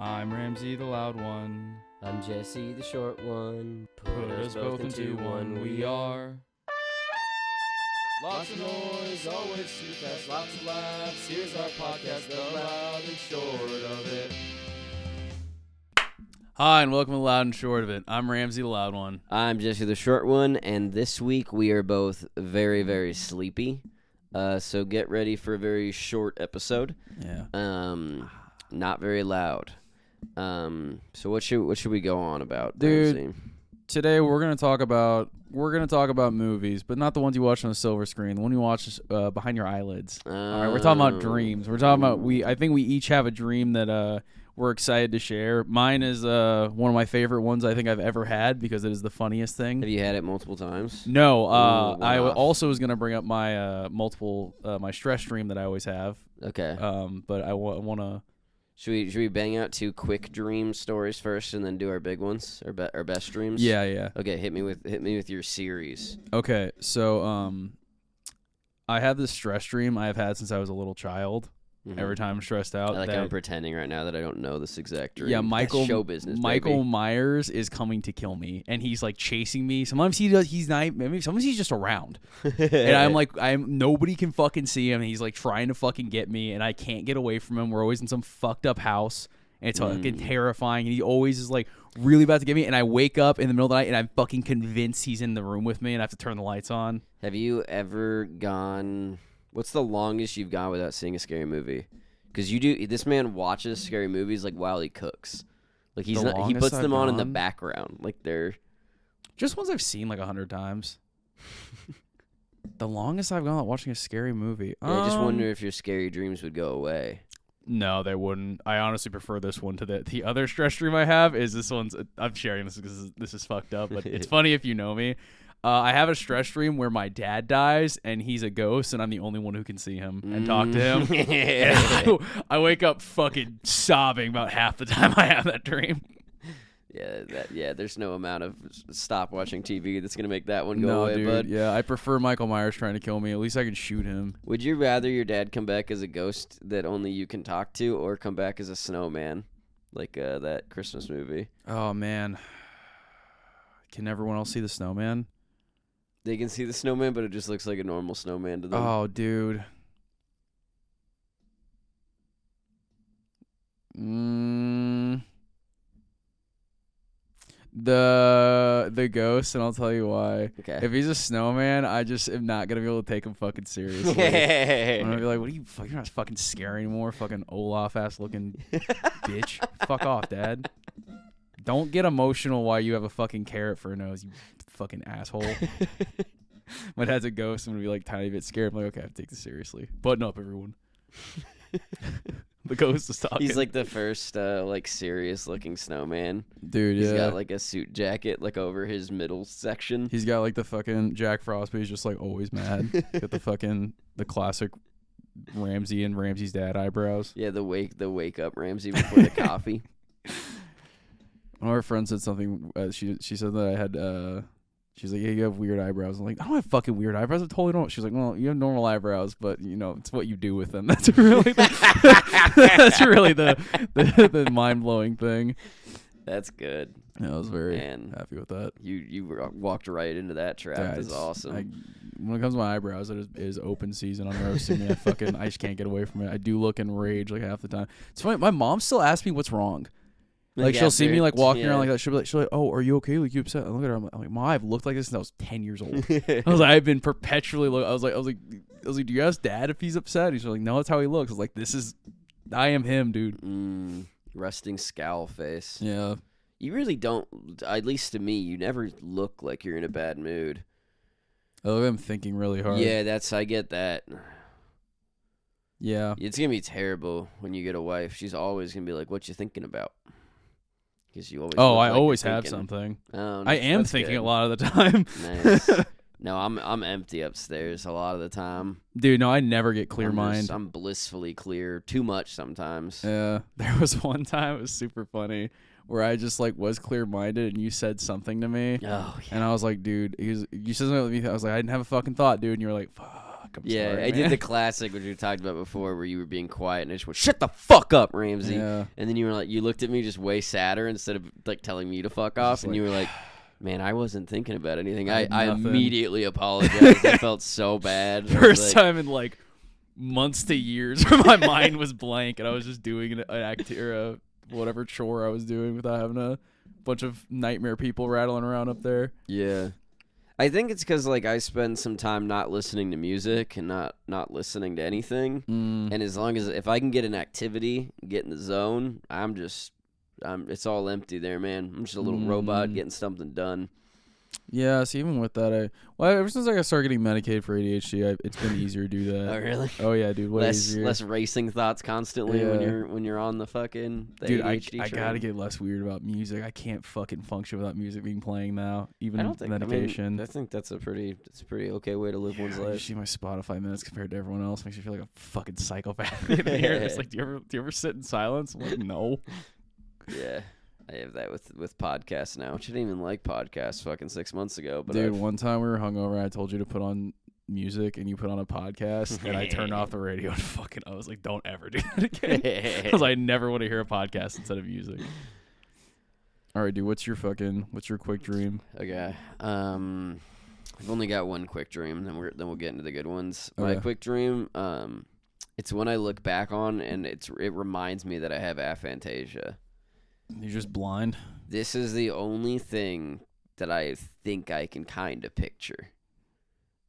I'm Ramsey the loud one. I'm Jesse the short one. Put us both into one, we are. Lots of noise, always too fast, lots of laughs. Here's our podcast, the loud and short of it. Hi, and welcome to Loud and Short of It. I'm Ramsey the loud one. I'm Jesse the short one, and this week we are both very, very sleepy. So get ready for a very short episode. Yeah. Not very loud. So what should we go on about, Dude? Ramsey? Today we're gonna talk about movies, but not the ones you watch on the silver screen. The one you watch behind your eyelids. All right, we're talking about dreams. We're talking about I think we each have a dream that we're excited to share. Mine is one of my favorite ones I think I've ever had because it is the funniest thing. Have you had it multiple times? No. I also was gonna bring up my my stress dream that I always have. Okay. But I want to. Should we bang out two quick dream stories first, and then do our big ones, our best dreams? Yeah. Okay, hit me with your series. Okay, so I have this stress dream I've had since I was a little child. Mm-hmm. Every time I'm stressed out, I'm pretending right now that I don't know this exact dream. Yeah, Michael. That's show business. Michael baby. Myers is coming to kill me, and he's like chasing me. Sometimes he does. He's not. Maybe sometimes he's just around, and I'm like, nobody can fucking see him. And he's like trying to fucking get me, and I can't get away from him. We're always in some fucked up house, and it's fucking terrifying. And he always is like really about to get me, and I wake up in the middle of the night, and I'm fucking convinced he's in the room with me, and I have to turn the lights on. Have you ever gone? What's the longest you've gone without seeing a scary movie? Because this man watches scary movies like while he cooks. Like he puts them on in the background. Like they're just ones I've seen like 100 times. The longest I've gone without watching a scary movie. Yeah, I just wonder if your scary dreams would go away. No, they wouldn't. I honestly prefer this one to the other stress dream I have. Is this one's? I'm sharing this because this is fucked up, but it's funny if you know me. I have a stress dream where my dad dies and he's a ghost and I'm the only one who can see him and talk to him. And I wake up fucking sobbing about half the time I have that dream. Yeah, there's no amount of stop watching TV that's gonna make that one go away, dude, bud. Yeah, I prefer Michael Myers trying to kill me. At least I can shoot him. Would you rather your dad come back as a ghost that only you can talk to, or come back as a snowman, like that Christmas movie? Oh man, can everyone else see the snowman? They can see the snowman, but it just looks like a normal snowman to them. Oh, dude. The ghost, and I'll tell you why. Okay. If he's a snowman, I just am not gonna be able to take him fucking seriously. I'm gonna be like, "What are you? You're not fucking scary anymore, fucking Olaf ass looking bitch. Fuck off, Dad. Don't get emotional while you have a fucking carrot for a nose, you fucking asshole." My dad's a ghost. I'm gonna be like tiny bit scared. I'm like, okay, I have to take this seriously. Button up, everyone. The ghost is talking. He's like the first serious looking snowman. Dude, yeah. He's got like a suit jacket like over his middle section. He's got like the fucking Jack Frost, but he's just like always mad. Got the classic Ramsey and Ramsey's dad eyebrows. Yeah, the wake up Ramsey before the coffee. One of our friends said something. She said that I had. She's like, yeah, you have weird eyebrows. I'm like, I don't have fucking weird eyebrows. I totally don't. She's like, well, you have normal eyebrows, but it's what you do with them. That's really the mind blowing thing. That's good. Yeah, I was very happy with that. You walked right into that trap. Yeah, that's awesome. When it comes to my eyebrows, it is open season on roasting me. I just can't get away from it. I do look in rage like half the time. It's funny. My mom still asks me what's wrong. Like, she'll see me, like, walking around like that. She'll be like, oh, are you okay? Like, you upset? I look at her. I'm like, Mom, I've looked like this since I was 10 years old. I was like, I've been perpetually I was like, do you ask Dad if he's upset? He's like, no, that's how he looks. I was like, I am him, dude. Resting scowl face. Yeah. You really don't, at least to me, you never look like you're in a bad mood. I look like I'm thinking really hard. Yeah, I get that. Yeah. It's going to be terrible when you get a wife. She's always going to be like, what you thinking about? You always I always have something. I am thinking good. A lot of the time. Nice. No, I'm empty upstairs a lot of the time. Dude, no, I never get clear mind. I'm blissfully clear. Too much sometimes. Yeah. There was one time, it was super funny, where I just like was clear minded and you said something to me. Oh, yeah. And I was like, dude, you said something to me. I was like, I didn't have a fucking thought, dude. And you were like, fuck. fuck. I'm yeah, sorry, I did man." the classic which we talked about before, where you were being quiet and I just went, "Shut the fuck up, Ramsey." Yeah. And then you were like, you looked at me just way sadder instead of like telling me to fuck off, and you were like, "Man, I wasn't thinking about anything." I immediately apologized. I felt so bad. First time in like months to years where my mind was blank and I was just doing an act or whatever chore I was doing without having a bunch of nightmare people rattling around up there. Yeah. I think it's because like I spend some time not listening to music and not listening to anything, and as long as if I can get an activity, get in the zone, it's all empty there, man. I'm just a little robot getting something done. Yeah, so even with that, ever since I started getting medicated for ADHD, it's been easier to do that. Oh really? Oh yeah, dude, way easier. Less racing thoughts constantly when you're on the fucking dude. ADHD I train. gotta get less weird about music. I can't fucking function without music being playing now. Even I don't think medication. I think that's a pretty okay way to live one's life. You see my Spotify minutes compared to everyone else makes me feel like a fucking psychopath. It's like, do you ever sit in silence? I'm like, no. Yeah. I have that with podcasts now, which I didn't even like podcasts fucking 6 months ago. But dude, one time we were hungover, I told you to put on music, and you put on a podcast, and I turned off the radio and I was like, don't ever do that again. Because I never want to hear a podcast instead of music. All right, dude, what's your quick dream? Okay. I've only got one quick dream, then we'll get into the good ones. Okay. My quick dream, it's one I look back on, and it reminds me that I have aphantasia. You're just blind? This is the only thing that I think I can kind of picture.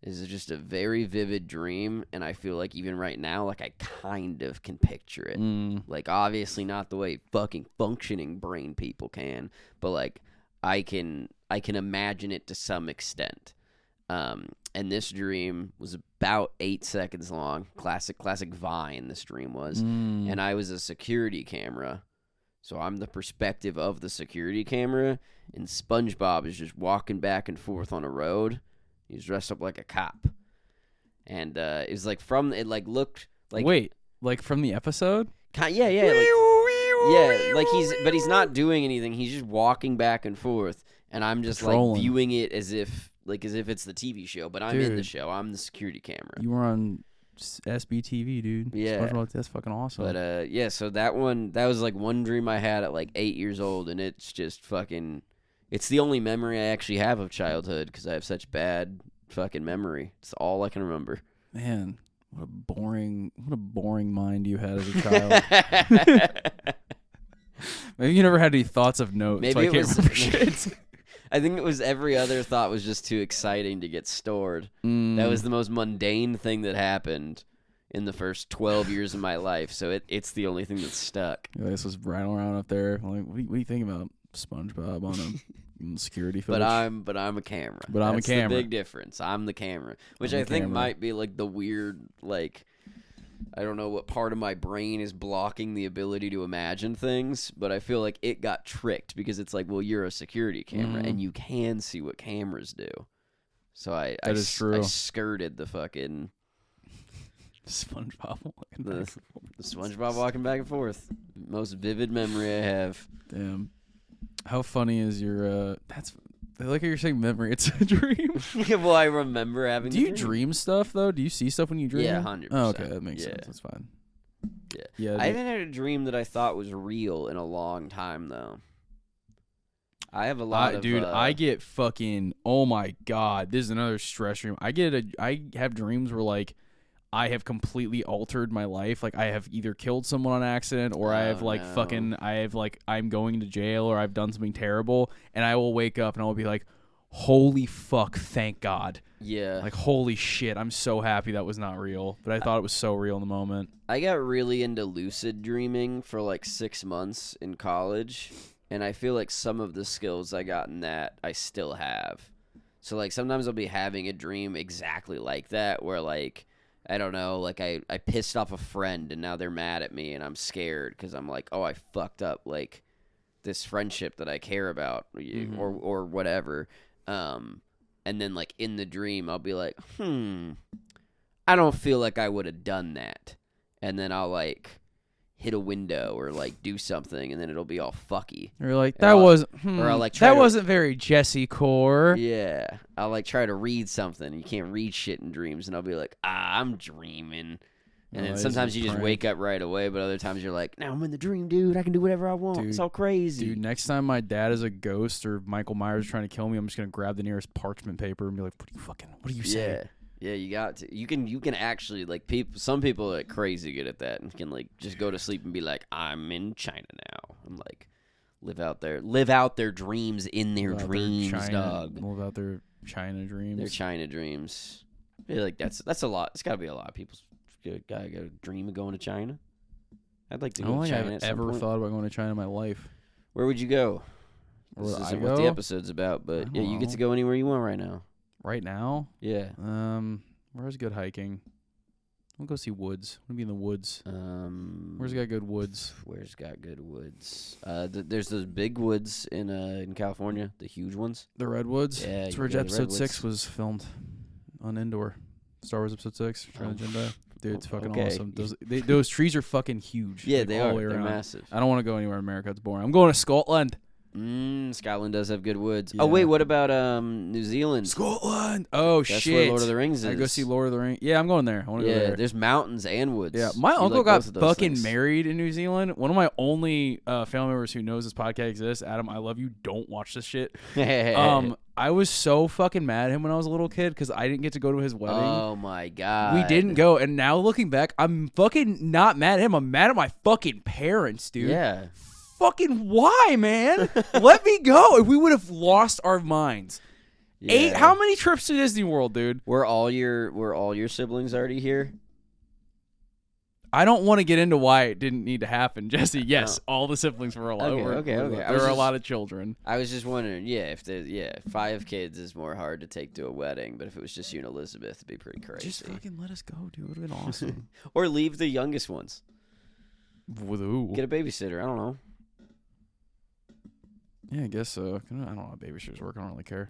This is just a very vivid dream, and I feel like even right now, like I kind of can picture it. Like obviously not the way fucking functioning brain people can, but like I can imagine it to some extent. And this dream was about 8 seconds long. Classic Vine. This dream was, and I was a security camera. So I'm the perspective of the security camera, and SpongeBob is just walking back and forth on a road. He's dressed up like a cop, and it was like looked like like from the episode. He's not doing anything. He's just walking back and forth, and I'm just Patrolling. Like viewing it as if it's the TV show, but I'm in the show. I'm the security camera. You were on SBTV, dude. Yeah. SpongeBob, that's fucking awesome. But so that was like one dream I had at like 8 years old, and it's just fucking. It's the only memory I actually have of childhood because I have such bad fucking memory. It's all I can remember. Man, what a boring mind you had as a child. Maybe you never had any thoughts of note. Maybe so I it can't was. remember shit. I think it was every other thought was just too exciting to get stored. That was the most mundane thing that happened in the first 12 years of my life. So it's the only thing that's stuck. Yeah, this was rattling around up there. I'm like, what do you think about SpongeBob on a security footage? But I'm a camera. But I'm That's a camera. The big difference. I'm the camera, which I think might be like the weird, like, I don't know what part of my brain is blocking the ability to imagine things, but I feel like it got tricked because it's like, well, you're a security camera and you can see what cameras do. So I skirted the fucking SpongeBob walking the SpongeBob walking back and forth. Most vivid memory I have. Damn. How funny is your I like how you're saying memory. It's a dream. Well, I remember having. Do you dream stuff though? Do you see stuff when you dream? Yeah, 100%. Oh, okay, that makes sense. That's fine. Yeah. I haven't had a dream that I thought was real in a long time though. I have a lot of. Dude, I get fucking. Oh my god, this is another stress dream. I have dreams where like I have completely altered my life. Like I have either killed someone on accident, or I have I'm going to jail, or I've done something terrible, and I will wake up and I will be like, holy fuck, thank God. Yeah. Like, holy shit, I'm so happy that was not real. But I thought it was so real in the moment. I got really into lucid dreaming for like 6 months in college, and I feel like some of the skills I got in that I still have. So like sometimes I'll be having a dream exactly like that, where like, I don't know, like I pissed off a friend and now they're mad at me and I'm scared because I'm like, oh, I fucked up like this friendship that I care about or whatever. And then like in the dream, I'll be like, I don't feel like I would have done that. And then I'll like hit a window or like do something, and then it'll be all fucky. You're like, that wasn't. Or I'll like that wasn't very Jesse Core. Yeah, I'll like try to read something. You can't read shit in dreams, and I'll be like, I'm dreaming. And then sometimes you just wake up right away, but other times you're like, now I'm in the dream, dude. I can do whatever I want. Dude, it's all crazy. Dude, next time my dad is a ghost or Michael Myers trying to kill me, I'm just gonna grab the nearest parchment paper and be like, what do you say? Yeah, you got to. You can actually like some people are like crazy good at that and can like just go to sleep and be like, I'm in China now. I'm like, live out their dreams in their dreams, dog. Live out their China dreams. Their China dreams. I feel like that's a lot. It's got to be a lot of people's. Guy got a dream of going to China. I'd like to go to China. I've ever thought about going to China in my life. Where would you go? This isn't what the episode's about, but yeah, you get to go anywhere you want right now. Right now? Yeah. Where's good hiking? We'll go see woods. We'll be in the woods. Where's got good woods? Where's got good woods? There's those big woods in California, the huge ones. The redwoods. Yeah. That's where episode 6 was filmed on indoor. Star Wars episode 6. Return of the Jedi. Dude, it's fucking awesome. Those trees are fucking huge. Yeah, like, they all are. The way They're around. massive. I don't want to go anywhere in America. It's boring. I'm going to Scotland. Scotland does have good woods. Yeah. Oh wait, what about New Zealand? Scotland. Oh That's shit. where Lord of the Rings is. I go see Lord of the Rings. Yeah, I'm going there. I want to go there. There's mountains and woods. Yeah, my uncle got fucking married in New Zealand. One of my only family members who knows this podcast exists. Adam, I love you. Don't watch this shit. I was so fucking mad at him when I was a little kid because I didn't get to go to his wedding. Oh my god. We didn't go, and now looking back, I'm fucking not mad at him. I'm mad at my fucking parents, dude. Yeah. Fucking why, man? Let me go. If we would have lost our minds. Yeah. 8. How many trips to Disney World, dude? Were all your siblings already here? I don't want to get into why it didn't need to happen, Jesse. Yes, all the siblings were alive. Okay. There were a lot of children. I was just wondering, if 5 kids is more hard to take to a wedding, but if it was just you and Elizabeth, it'd be pretty crazy. Just fucking let us go, dude. It would have been awesome. Or leave the youngest ones. With who? Get a babysitter. I don't know. Yeah, I guess so. I don't know how babysitters work. I don't really care.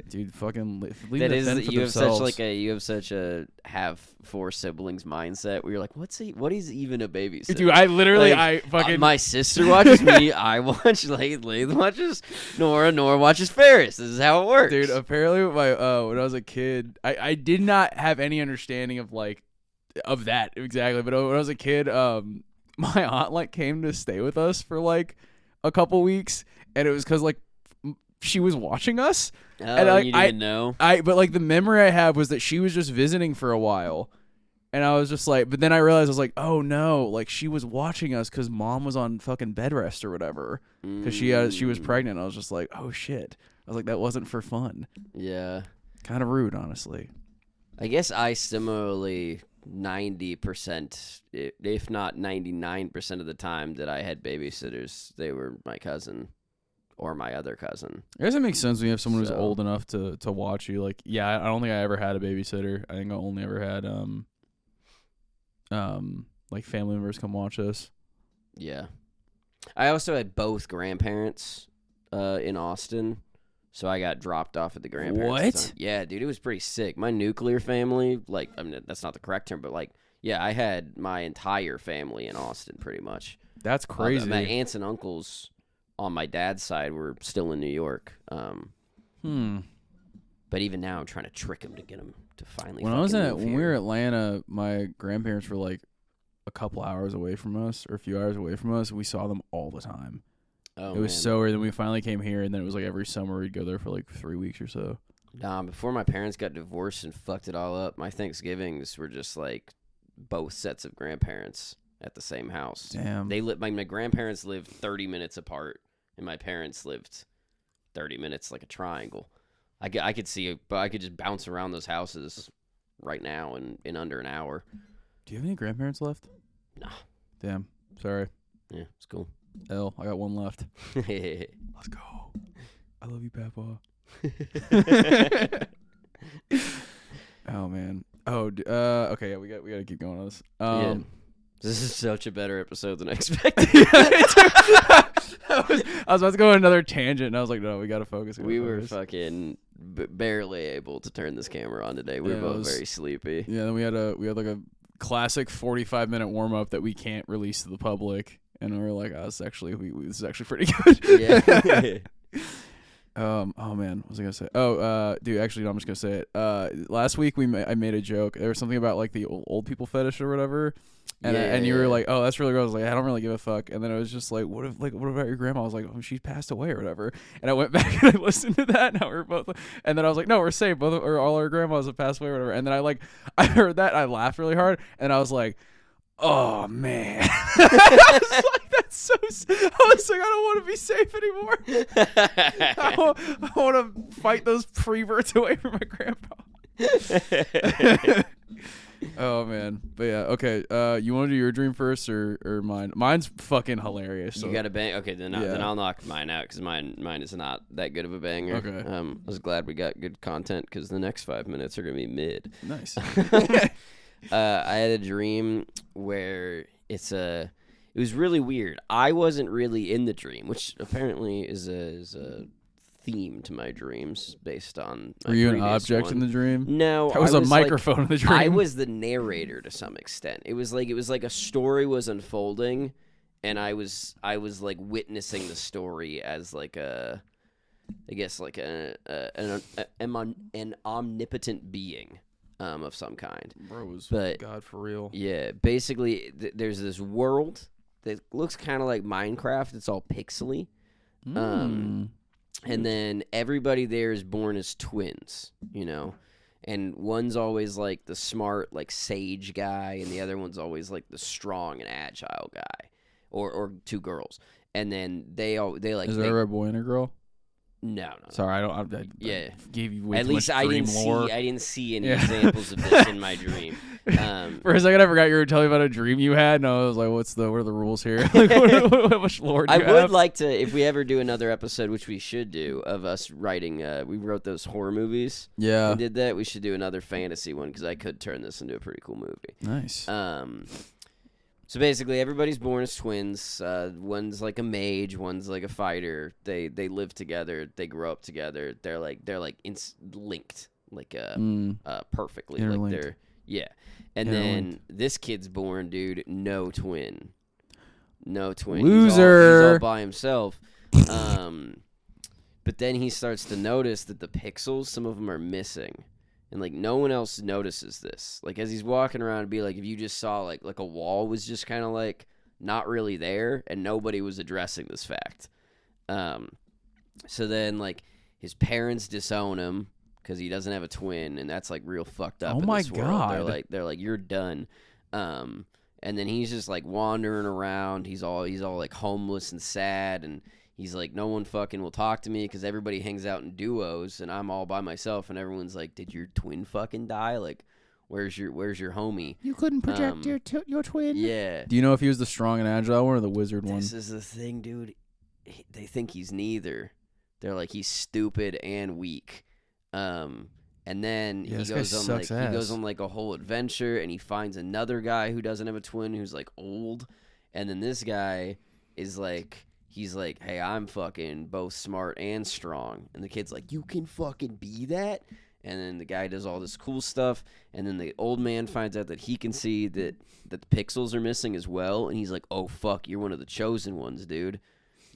Dude, fucking leave that the is for you themselves. have such a have 4 siblings mindset where you're like, what is even a babysitter? Dude, I literally like, my sister watches me, I watch Lathan watches Nora watches Ferris. This is how it works. Dude, apparently when I was a kid, I did not have any understanding of that exactly, but when I was a kid, my aunt came to stay with us for a couple weeks. And it was because she was watching us. Oh, and you didn't know? But the memory I have was that she was just visiting for a while. And I was just but then I realized I was like, oh no, she was watching us because mom was on fucking bed rest or whatever. Because she was pregnant. I was just like, oh shit. I was like, that wasn't for fun. Yeah. Kind of rude, honestly. I guess I similarly 90%, if not 99% of the time that I had babysitters, they were my cousin. Or my other cousin. I guess it makes sense when you have someone who's old enough to watch you. I don't think I ever had a babysitter. I think I only ever had family members come watch us. Yeah. I also had both grandparents in Austin, so I got dropped off at the grandparents. What? Yeah, dude, it was pretty sick. My nuclear family, that's not the correct term, but I had my entire family in Austin pretty much. That's crazy. My aunts and uncles on my dad's side were still in New York. But even now, I'm trying to trick him to get him to finally. When we were in Atlanta, my grandparents were a couple hours away from us, or a few hours away from us. We saw them all the time. Oh, it was so weird. Then we finally came here, and then it was every summer we'd go there for 3 weeks or so. Nah, before my parents got divorced and fucked it all up, my Thanksgivings were just both sets of grandparents at the same house. Damn. They lived. My grandparents lived 30 minutes apart. And my parents lived 30 minutes like a triangle. I could see it, but I could just bounce around those houses right now in under an hour. Do you have any grandparents left? No. Damn. Sorry. Yeah, it's cool. I got one left. Let's go. I love you, Papa. Oh, man. Oh, okay. Yeah, we got to keep going on this. Yeah. This is such a better episode than I expected. I was about to go on another tangent, and I was like, no, we got to focus. We were fucking barely able to turn this camera on today. We were both very sleepy. Yeah, then we had a classic 45-minute warm up that we can't release to the public, and we're like, oh, this is actually pretty good. Yeah. Oh man, what was I gonna say? Oh, dude, actually, no, I'm just gonna say it. Last week I made a joke. There was something about like the old people fetish or whatever, and you were like, oh, that's really gross. I was like, I don't really give a fuck. And then it was just like, what about your grandma? I was like, oh, she passed away or whatever. And I went back and I listened to that. And now we're both, and then I was like, no, we're safe. All our grandmas have passed away or whatever. And then I heard that, and I laughed really hard, and I was like, oh man. I was like, that's so. I was like, I don't want to be safe anymore. I want to fight those preverts away from my grandpa. Oh man, but yeah, okay. You want to do your dream first or mine? Mine's fucking hilarious. So. You got a bang? Okay, then I'll knock mine out because mine is not that good of a banger. Okay. I was glad we got good content because the next 5 minutes are gonna be mid. Nice. I had a dream where it was really weird. I wasn't really in the dream, which apparently is a theme to my dreams based on my Were you an previous object one. in the dream? No, I was a microphone in the dream. I was the narrator to some extent. It was like a story was unfolding, and I was like witnessing the story as like an omnipotent being. Of some kind. Bro, was but, God for real. Yeah, basically, there's this world that looks kind of like Minecraft. It's all pixely. And then everybody there is born as twins, you know? And one's always like the smart, like sage guy, and the other one's always like the strong and agile guy. Or two girls. And then they like... Is there a boy and a girl? No. Sorry, I gave you way At too least much I dream lore. I didn't see any examples of this in my dream. For a second, I forgot you were telling me about a dream you had, and I was like, what are the rules here? Like, what much lore do you have? I would like to, if we ever do another episode, which we should do, of us writing, we wrote those horror movies. Yeah. And did that. We should do another fantasy one, because I could turn this into a pretty cool movie. Nice. So basically, everybody's born as twins. One's like a mage, one's like a fighter. They live together. They grow up together. They're linked, like perfectly. Interlinked. Like they're And then this kid's born, dude. No twin. Loser. He's all by himself. But then he starts to notice that the pixels, some of them are missing. And, like, no one else notices this. Like, as he's walking around, it'd be like if you just saw, like a wall was just kind of, like, not really there, and nobody was addressing this fact. So then, like, his parents disown him because he doesn't have a twin, and that's, like, real fucked up in this world. God. They're like, you're done. And then he's just, like, wandering around. He's all, like, homeless and sad, and... He's like, no one fucking will talk to me because everybody hangs out in duos and I'm all by myself and everyone's like, did your twin fucking die? Like, where's your homie? You couldn't project your twin? Yeah. Do you know if he was the strong and agile one or the wizard one? This is the thing, dude. They think he's neither. They're like, he's stupid and weak. And then he goes on like a whole adventure and he finds another guy who doesn't have a twin who's like old. And then this guy is like... He's like, hey, I'm fucking both smart and strong. And the kid's like, you can fucking be that? And then the guy does all this cool stuff. And then the old man finds out that he can see that the pixels are missing as well. And he's like, oh, fuck, you're one of the chosen ones, dude.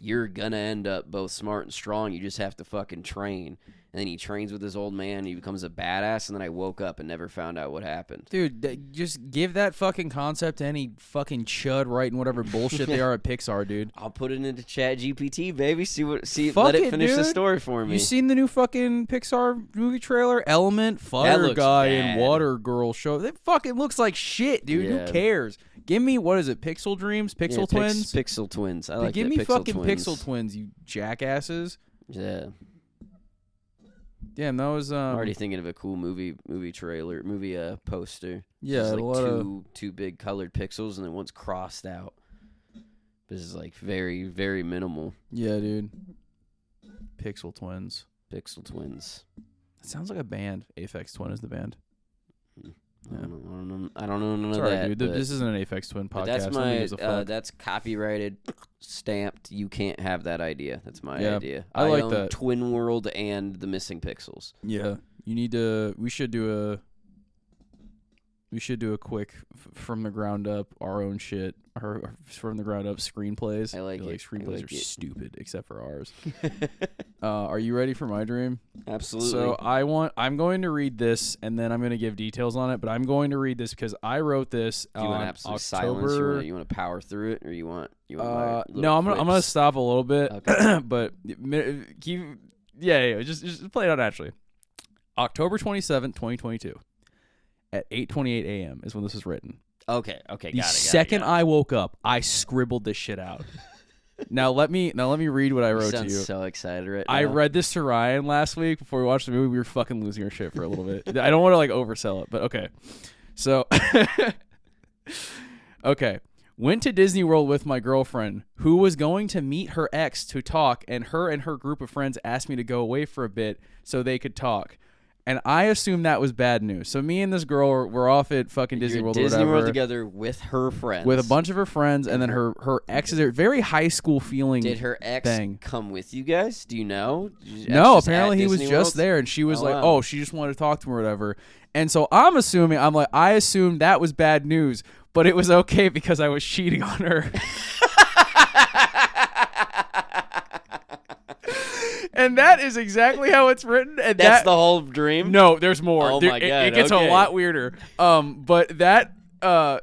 You're gonna end up both smart and strong. You just have to fucking train. And then he trains with his old man. And he becomes a badass. And then I woke up and never found out what happened. Dude, just give that fucking concept to any fucking chud writing whatever bullshit they are at Pixar, dude. I'll put it into Chat GPT, baby. Let it finish the story for me. You seen the new fucking Pixar movie trailer? Element, Fire Guy, and Water Girl show. It fucking looks like shit, dude. Yeah. Who cares? Give me, what is it, Pixel Dreams? Pixel Twins? Pixel Twins. I like Give me Pixel fucking Twins. Pixel Twins, you jackasses. Yeah. Damn, that was I'm already thinking of a cool movie trailer, poster. Yeah, just a like lot two big colored pixels and then one's crossed out. This is like very, very minimal. Yeah, dude. Pixel Twins. Pixel Twins. It sounds like a band. Aphex Twin is the band. I don't know none of that. Dude. This isn't an Aphex Twin podcast. That's copyrighted, stamped. You can't have that idea. That's my idea. I like own that. Twin World and the Missing Pixels. Yeah, you need to. We should do We should do a quick from the ground up our own shit. Our from the ground up screenplays. I like it. Screenplays are stupid except for ours. Are you ready for my dream? Absolutely. So I'm going to read this and then I'm going to give details on it. But I'm going to read this because I wrote this. Do you want absolute silence? You want to power through it, or you want? No, I'm gonna stop a little bit. Okay. But just play it out naturally. October 27th, 2022. At 8:28 a.m. is when this was written. Okay, got it. The second I woke up, I scribbled this shit out. Now let me read what I wrote to you. So excited right now. I read this to Ryan last week before we watched the movie. We were fucking losing our shit for a little bit. I don't want to like oversell it, but okay. So, okay. Went to Disney World with my girlfriend, who was going to meet her ex to talk, and her group of friends asked me to go away for a bit so they could talk. And I assumed that was bad news. So me and this girl were off at fucking Disney World or whatever. Disney World together with her friends. With a bunch of her friends, and then her ex is there. Very high school feeling. Did her ex come with you guys? Do you know? No, apparently he was just there, and she was she just wanted to talk to him or whatever. And so I assumed that was bad news, but it was okay because I was cheating on her. And that is exactly how it's written. And that's the whole dream? No, there's more. Oh my God. It gets a lot weirder. But that I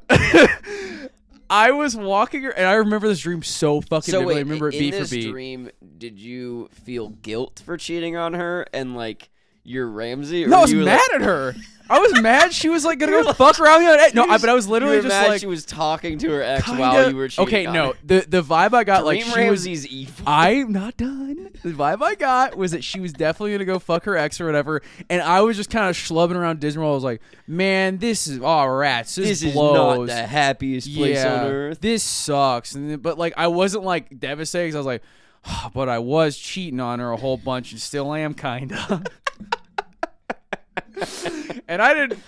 was walking, and I remember this dream so fucking vividly. I remember it beat for beat. In this dream, did you feel guilt for cheating on her and like you're Ramsey? Or no, I was mad at her. I was mad she was like gonna go fuck around the other day. No, but I was literally just mad like she was talking to her ex while you were cheating. Okay, no. The vibe I got like she Ramsey's was evil. I'm not done. The vibe I got was that she was definitely gonna go fuck her ex or whatever, and I was just kind of schlubbing around Disney World. I was like, man, this is rats. This is blows. not the happiest place on earth. This sucks. But like I wasn't like devastated because I was like, but I was cheating on her a whole bunch and still am kinda. And I didn't.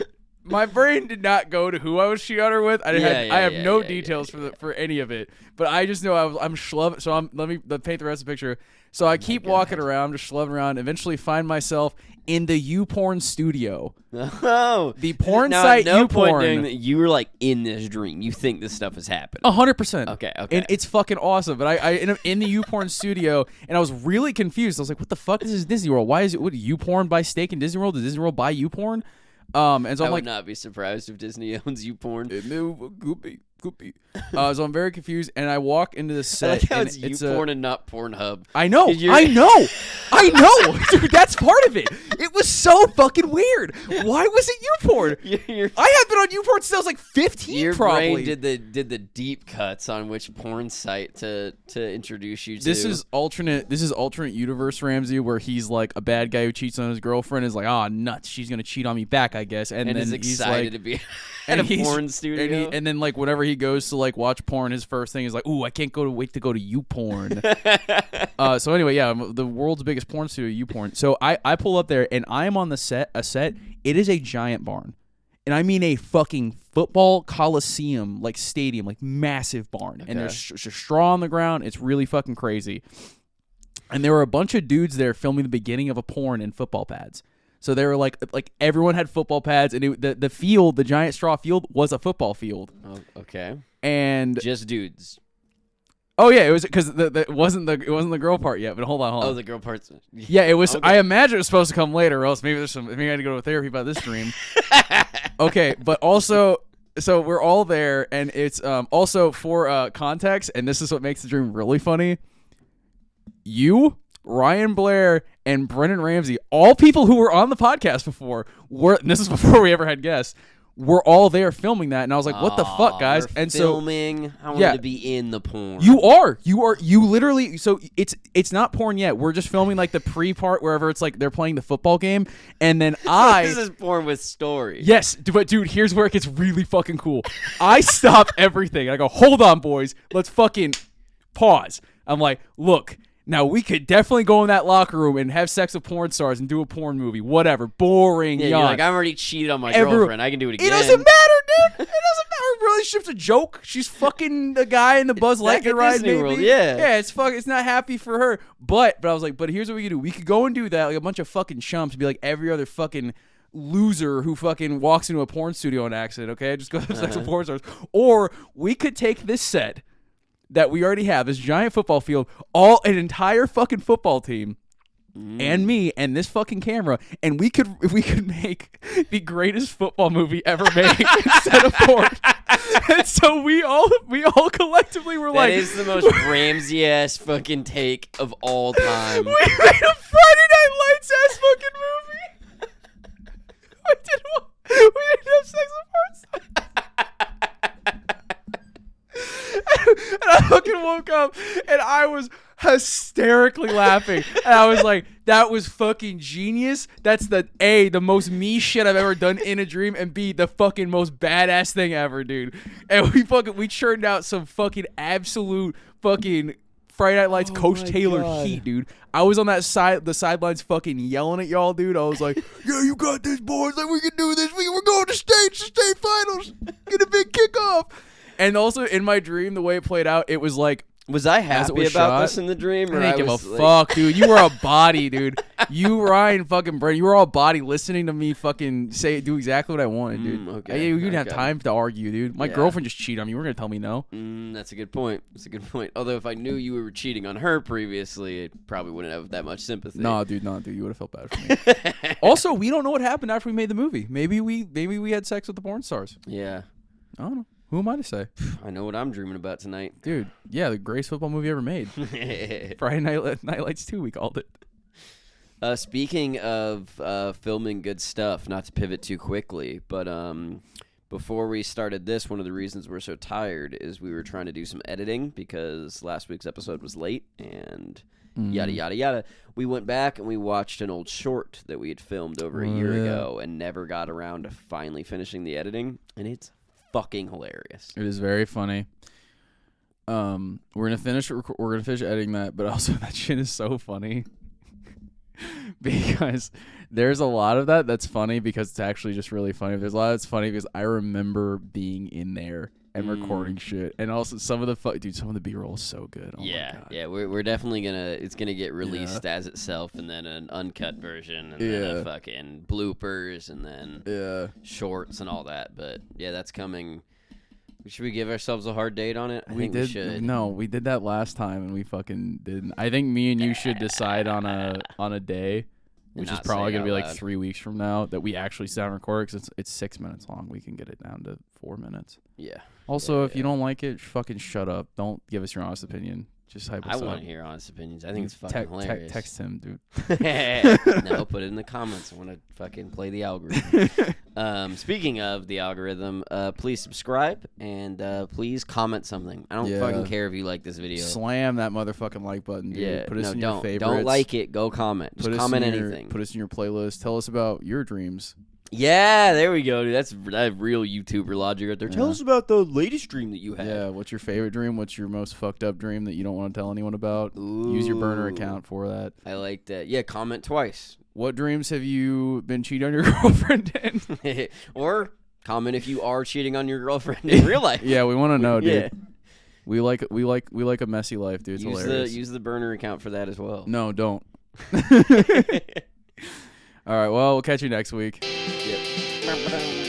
My brain did not go to who I was cheating on her with. I have no details for any of it, but I just know I'm schlubbing. So let me paint the rest of the picture. So I keep walking around, just schlubbing around. Eventually, find myself in the YouPorn studio. Oh, the porn site. No YouPorn. point during that you were like in this dream. You think this stuff has happened? 100%. Okay. And it's fucking awesome. But I ended up in the YouPorn studio, and I was really confused. I was like, "What the fuck? This is Disney World. Why is it? What YouPorn buy steak in Disney World? Does Disney World buy YouPorn?" And so I would not be surprised if Disney owns YouPorn. Could be. So I'm very confused, and I walk into the set. I like how it's YouPorn and not Pornhub. I know, dude. That's part of it. It was so fucking weird. Why was it YouPorn? I had been on YouPorn since I was like 15. Your probably. brain did the deep cuts on which porn site to introduce you to. This is alternate universe Ramsey, where he's like a bad guy who cheats on his girlfriend. Is like, nuts. She's gonna cheat on me back, I guess. And then is he's excited like, to be at a porn studio. And then like whenever he goes to like watch porn, his first thing is like, "Ooh, I can't wait to go to YouPorn." So anyway, yeah, the world's biggest porn studio, YouPorn. So I pull up there, and I am on a set. It is a giant barn, and I mean a fucking football coliseum, like stadium, like massive barn. Okay. And there's straw on the ground. It's really fucking crazy. And there were a bunch of dudes there filming the beginning of a porn in football pads. So they were like everyone had football pads, and the field, the giant straw field, was a football field. Oh, okay. And just dudes. Oh yeah, it was because it wasn't the girl part yet. But hold on. Oh, the girl part's. Yeah, it was. Okay. I imagine it was supposed to come later, or else maybe I had to go to therapy about this dream. Okay, but also, so we're all there, and it's also for context, and this is what makes the dream really funny. You, Ryan Blair, and Brennan Ramsey, all people who were on the podcast before, and this is before we ever had guests, were all there filming that, and I was like, "What the fuck, guys?" And filming, I wanted to be in the porn. You literally. So it's not porn yet. We're just filming like the pre-part wherever it's like they're playing the football game, and then this is porn with story. Yes, but dude, here's where it gets really fucking cool. I stop everything. I go, "Hold on, boys, let's fucking pause." I'm like, "Look. Now, we could definitely go in that locker room and have sex with porn stars and do a porn movie. Whatever. Boring. Yeah, you're like, I'm already cheated on my girlfriend. I can do it again." It doesn't matter, dude. It doesn't matter. Relationship's a joke. She's fucking the guy in the Buzz Lightyear ride, maybe. World, yeah. Yeah, it's not happy for her. But I was like, but here's what we could do. We could go and do that like a bunch of fucking chumps, be like every other fucking loser who fucking walks into a porn studio on accident, okay? Just go have sex with porn stars. Or we could take this set that we already have, this giant football field, an entire fucking football team, and me and this fucking camera, and we could make the greatest football movie ever made instead of porn. And so we all collectively were like, that is the most Ramsey-ass fucking take of all time. We made a Friday Night Lights ass fucking movie. We didn't have sex with porn stars. And I fucking woke up and I was hysterically laughing. And I was like, that was fucking genius. That's the most me shit I've ever done in a dream, and B, the fucking most badass thing ever, dude. And we churned out some fucking absolute fucking Friday Night Lights Coach Taylor heat, dude. I was on the sidelines fucking yelling at y'all, dude. I was like, yeah, you got this, boys. Like, we can do this. We're going to state finals. Get a big kickoff. And also in my dream, the way it played out, it was like, was I happy about this in the dream? Or I didn't give a fuck, dude. You were a body, dude. You, Ryan, fucking Brent, you were all body listening to me fucking do exactly what I wanted, dude. Okay. You didn't have time to argue, dude. My girlfriend just cheated on me. You were going to tell me no. That's a good point. Although if I knew you were cheating on her previously, it probably wouldn't have that much sympathy. No, dude. You would have felt bad for me. Also, we don't know what happened after we made the movie. Maybe we had sex with the porn stars. Yeah. I don't know. Who am I to say? I know what I'm dreaming about tonight. Dude, yeah, the greatest football movie ever made. Friday Night Lights 2, we called it. Speaking of filming good stuff, not to pivot too quickly, but before we started this, one of the reasons we're so tired is we were trying to do some editing because last week's episode was late and yada, yada, yada. We went back and we watched an old short that we had filmed over a year ago and never got around to finally finishing the editing, and it's fucking hilarious. It is very funny. We're gonna finish editing that, but also that shit is so funny because there's a lot of that's funny because it's actually just really funny. There's a lot that's funny because I remember being in there and recording shit, and also some of the B-roll is so good. Oh yeah, we're definitely it's gonna get released as itself, and then an uncut version, and then a fucking bloopers, and then shorts and all that. But yeah, that's coming. Should we give ourselves a hard date on it? I think we should. No, we did that last time, and we fucking didn't. I think me and you should decide on a day, which is probably gonna be like 3 weeks from now, that we actually sit down and record, because it's 6 minutes long. We can get it down to 4 minutes. Yeah. Also, if you don't like it, fucking shut up. Don't give us your honest opinion. Just hype us up. I want to hear honest opinions. I think it's fucking hilarious. Text him, dude. No, put it in the comments. I want to fucking play the algorithm. Speaking of the algorithm, please subscribe and please comment something. I don't fucking care if you like this video. Slam that motherfucking like button, dude. Yeah, put us in your favorites. Don't like it. Go comment. Just comment anything. Put us in your playlist. Tell us about your dreams. Yeah, there we go, dude. That's real YouTuber logic right there. Tell us about the latest dream that you had. Yeah, what's your favorite dream? What's your most fucked up dream that you don't want to tell anyone about? Ooh. Use your burner account for that. I like that. Yeah, comment twice. What dreams have you been cheating on your girlfriend in? Or comment if you are cheating on your girlfriend in real life. Yeah, we want to know, dude. Yeah. We like a messy life, dude. It's hilarious. Use the burner account for that as well. No, don't. All right, well, we'll catch you next week. Yep.